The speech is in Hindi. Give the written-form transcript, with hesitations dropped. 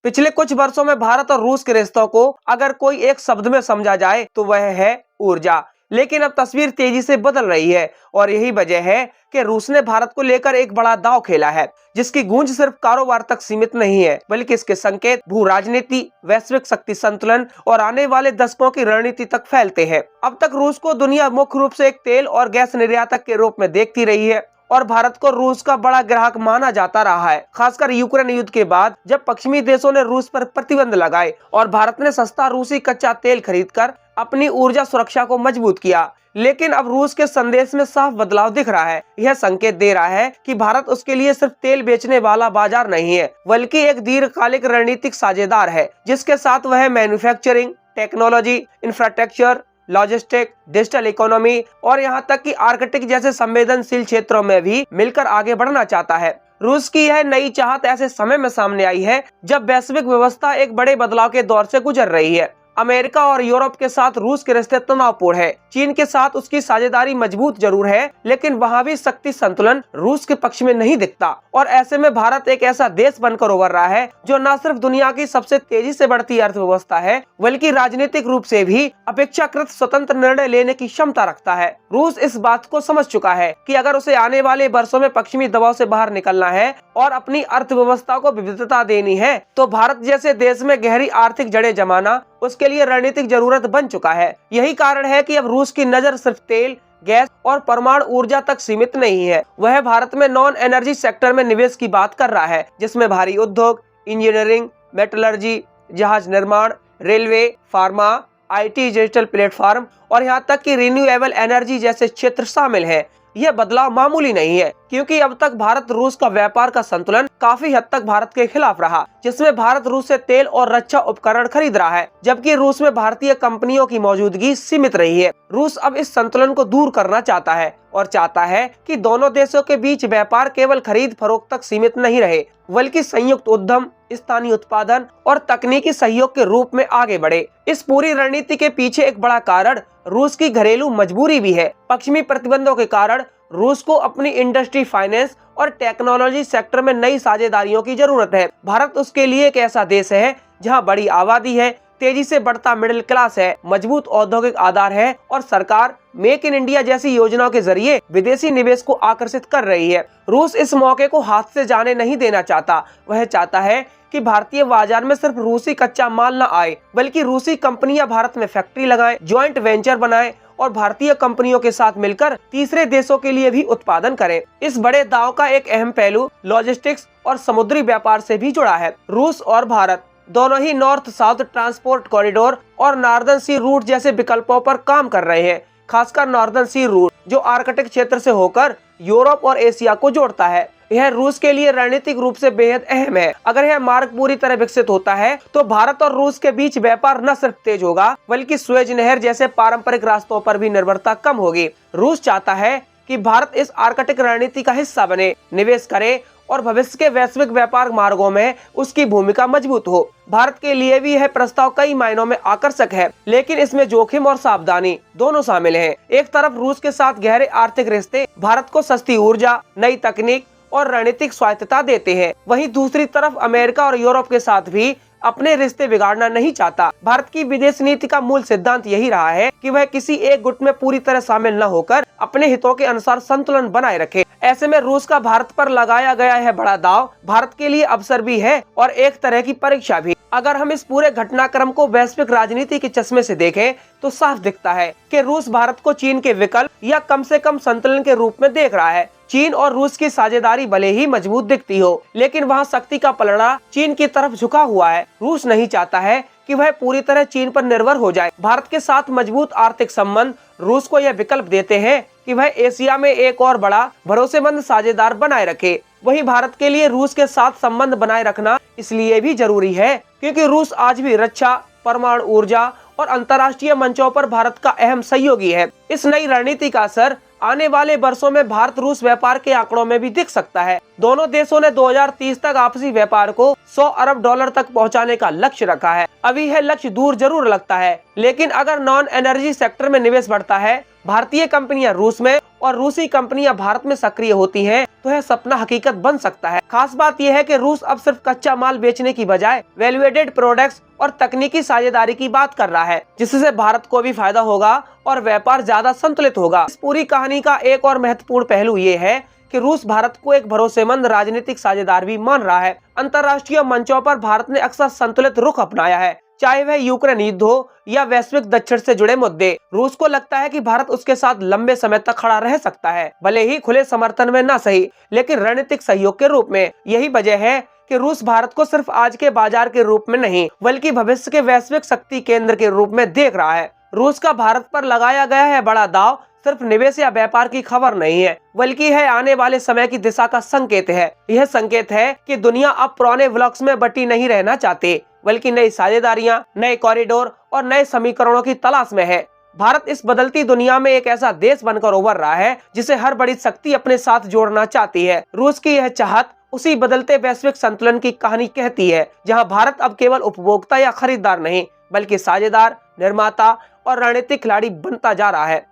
पिछले कुछ वर्षों में भारत और रूस के रिश्तों को अगर कोई एक शब्द में समझा जाए तो वह है ऊर्जा। लेकिन अब तस्वीर तेजी से बदल रही है और यही वजह है कि रूस ने भारत को लेकर एक बड़ा दांव खेला है, जिसकी गूंज सिर्फ कारोबार तक सीमित नहीं है, बल्कि इसके संकेत भू राजनीति, वैश्विक शक्ति संतुलन और आने वाले दशकों की रणनीति तक फैलते हैं। अब तक रूस को दुनिया मुख्य रूप से एक तेल और गैस निर्यातक के रूप में देखती रही है और भारत को रूस का बड़ा ग्राहक माना जाता रहा है, खासकर यूक्रेन युद्ध के बाद जब पश्चिमी देशों ने रूस पर प्रतिबंध लगाए और भारत ने सस्ता रूसी कच्चा तेल खरीदकर अपनी ऊर्जा सुरक्षा को मजबूत किया। लेकिन अब रूस के संदेश में साफ बदलाव दिख रहा है। यह संकेत दे रहा है कि भारत उसके लिए सिर्फ तेल बेचने वाला बाजार नहीं है, बल्कि एक दीर्घकालिक रणनीतिक साझेदार है, जिसके साथ वह manufacturing, technology, infrastructure, logistic, digital economy और यहाँ तक कि आर्कटिक जैसे संवेदनशील क्षेत्रों में भी मिलकर आगे बढ़ना चाहता है। रूस की यह नई चाहत ऐसे समय में सामने आई है जब वैश्विक व्यवस्था एक बड़े बदलाव के दौर से गुजर रही है। अमेरिका और यूरोप के साथ रूस के रिश्ते तनावपूर्ण है। चीन के साथ उसकी साझेदारी मजबूत जरूर है, लेकिन वहाँ भी शक्ति संतुलन रूस के पक्ष में नहीं दिखता और ऐसे में भारत एक ऐसा देश बनकर उभर रहा है जो न सिर्फ दुनिया की सबसे तेजी से बढ़ती अर्थव्यवस्था है, बल्कि राजनीतिक रूप से भी अपेक्षाकृत स्वतंत्र निर्णय लेने की क्षमता रखता है। रूस इस बात को समझ चुका है कि अगर उसे आने वाले वर्षों में पश्चिमी दबाव से बाहर निकलना है और अपनी अर्थव्यवस्था को विविधता देनी है, तो भारत जैसे देश में गहरी आर्थिक जड़ें जमाना उसके लिए रणनीतिक जरूरत बन चुका है। यही कारण है कि अब रूस की नजर सिर्फ तेल, गैस और परमाणु ऊर्जा तक सीमित नहीं है। वह भारत में नॉन एनर्जी सेक्टर में निवेश की बात कर रहा है, जिसमें भारी उद्योग, इंजीनियरिंग, मेटलर्जी, जहाज निर्माण, railway, pharma, IT, digital platform और यहाँ तक कि रिन्यूएबल एनर्जी जैसे क्षेत्र शामिल हैं। यह बदलाव मामूली नहीं है, क्योंकि अब तक भारत रूस का व्यापार का संतुलन काफी हद तक भारत के खिलाफ रहा, जिसमें भारत रूस से तेल और रक्षा उपकरण खरीद रहा है, जबकि रूस में भारतीय कंपनियों की मौजूदगी सीमित रही है। रूस अब इस संतुलन को दूर करना चाहता है और चाहता है कि दोनों देशों के बीच व्यापार केवल खरीद फरोख्त तक सीमित नहीं रहे, बल्कि संयुक्त उद्यम, स्थानीय उत्पादन और तकनीकी सहयोग के रूप में आगे बढ़े। इस पूरी रणनीति के पीछे एक बड़ा कारण रूस की घरेलू मजबूरी भी है। पश्चिमी प्रतिबंधों के कारण रूस को अपनी इंडस्ट्री, फाइनेंस और टेक्नोलॉजी सेक्टर में नई साझेदारियों की जरूरत है। भारत उसके लिए एक ऐसा देश है जहां बड़ी आबादी है, तेजी से बढ़ता मिडिल क्लास है, मजबूत औद्योगिक आधार है और सरकार मेक इन इंडिया जैसी योजनाओं के जरिए विदेशी निवेश को आकर्षित कर रही है। रूस इस मौके को हाथ से जाने नहीं देना चाहता। वह चाहता है कि भारतीय बाजार में सिर्फ रूसी कच्चा माल न आए, बल्कि रूसी कंपनियां भारत में फैक्ट्री लगाएं, ज्वाइंट वेंचर बनाएं और भारतीय कंपनियों के साथ मिलकर तीसरे देशों के लिए भी उत्पादन करें। इस बड़े दांव का एक अहम पहलू लॉजिस्टिक्स और समुद्री व्यापार से भी जुड़ा है। रूस और भारत दोनों ही नॉर्थ साउथ ट्रांसपोर्ट कॉरिडोर और नॉर्दर्न सी रूट जैसे विकल्पों पर काम कर रहे हैं। खासकर नॉर्दर्न सी रूट, जो आर्कटिक क्षेत्र से होकर यूरोप और एशिया को जोड़ता है, यह रूस के लिए रणनीतिक रूप से बेहद अहम है। अगर यह मार्ग पूरी तरह विकसित होता है तो भारत और रूस के बीच व्यापार न सिर्फ तेज होगा, बल्कि सुएज नहर जैसे पारंपरिक रास्तों पर भी निर्भरता कम होगी। रूस चाहता है कि भारत इस आर्कटिक रणनीति का हिस्सा बने, निवेश करे और भविष्य के वैश्विक व्यापार मार्गों में उसकी भूमिका मजबूत हो। भारत के लिए भी यह प्रस्ताव कई मायनों में आकर्षक है, लेकिन इसमें जोखिम और सावधानी दोनों शामिल हैं। एक तरफ रूस के साथ गहरे आर्थिक रिश्ते भारत को सस्ती ऊर्जा, नई तकनीक और रणनीतिक स्वायत्तता देते हैं। वहीं दूसरी तरफ अमेरिका और यूरोप के साथ भी अपने रिश्ते बिगाड़ना नहीं चाहता। भारत की विदेश नीति का मूल सिद्धांत यही रहा है कि वह किसी एक गुट में पूरी तरह शामिल न होकर अपने हितों के अनुसार संतुलन बनाए रखे। ऐसे में रूस का भारत पर लगाया गया है बड़ा दांव भारत के लिए अवसर भी है और एक तरह की परीक्षा भी। अगर हम इस पूरे घटनाक्रम को वैश्विक राजनीति के चश्मे से देखें तो साफ दिखता है कि रूस भारत को चीन के विकल्प या कम से कम संतुलन के रूप में देख रहा है। चीन और रूस की साझेदारी भले ही मजबूत दिखती हो, लेकिन वहाँ शक्ति का पलड़ा चीन की तरफ झुका हुआ है। रूस नहीं चाहता है कि वह पूरी तरह चीन पर निर्भर हो जाए। भारत के साथ मजबूत आर्थिक संबंध रूस को यह विकल्प देते हैं कि वह एशिया में एक और बड़ा भरोसेमंद साझेदार बनाए रखे। वहीं भारत के लिए रूस के साथ संबंध बनाए रखना इसलिए भी जरूरी है क्योंकि रूस आज भी रक्षा, परमाणु ऊर्जा और अंतर्राष्ट्रीय मंचों पर भारत का अहम सहयोगी है। इस नई रणनीति का असर आने वाले वर्षों में भारत रूस व्यापार के आंकड़ों में भी दिख सकता है। दोनों देशों ने 2030 तक आपसी व्यापार को 100 अरब डॉलर तक पहुंचाने का लक्ष्य रखा है। अभी यह लक्ष्य दूर जरूर लगता है, लेकिन अगर नॉन एनर्जी सेक्टर में निवेश बढ़ता है, भारतीय कंपनियां रूस में और रूसी कंपनियां भारत में सक्रिय होती हैं, तो यह सपना हकीकत बन सकता है। खास बात यह है कि रूस अब सिर्फ कच्चा माल बेचने की बजाय वैल्यू एडेड प्रोडक्ट्स और तकनीकी साझेदारी की बात कर रहा है, जिससे भारत को भी फायदा होगा और व्यापार ज्यादा संतुलित होगा। इस पूरी कहानी का एक और महत्वपूर्ण पहलू ये है कि रूस भारत को एक भरोसेमंद राजनीतिक साझेदार भी मान रहा है। अंतर्राष्ट्रीय मंचों पर भारत ने अक्सर संतुलित रुख अपनाया है, चाहे वह यूक्रेन युद्ध हो या वैश्विक दक्षिण से जुड़े मुद्दे। रूस को लगता है कि भारत उसके साथ लंबे समय तक खड़ा रह सकता है, भले ही खुले समर्थन में ना सही, लेकिन रणनीतिक सहयोग के रूप में। यही वजह है कि रूस भारत को सिर्फ आज के बाजार के रूप में नहीं, बल्कि भविष्य के वैश्विक शक्ति केंद्र के रूप में देख रहा है। रूस का भारत पर लगाया गया है बड़ा दाव सिर्फ निवेश या व्यापार की खबर नहीं है, बल्कि है आने वाले समय की दिशा का संकेत है। यह संकेत है कि दुनिया अब पुराने ब्लॉक्स में बटी नहीं रहना चाहती, बल्कि नई साझेदारियां, नए कॉरिडोर और नए समीकरणों की तलाश में है। भारत इस बदलती दुनिया में एक ऐसा देश बनकर उभर रहा है जिसे हर बड़ी शक्ति अपने साथ जोड़ना चाहती है। रूस की यह चाहत उसी बदलते वैश्विक संतुलन की कहानी कहती है, जहां भारत अब केवल उपभोक्ता या खरीदार नहीं, बल्कि साझेदार, निर्माता और रणनीतिक खिलाड़ी बनता जा रहा है।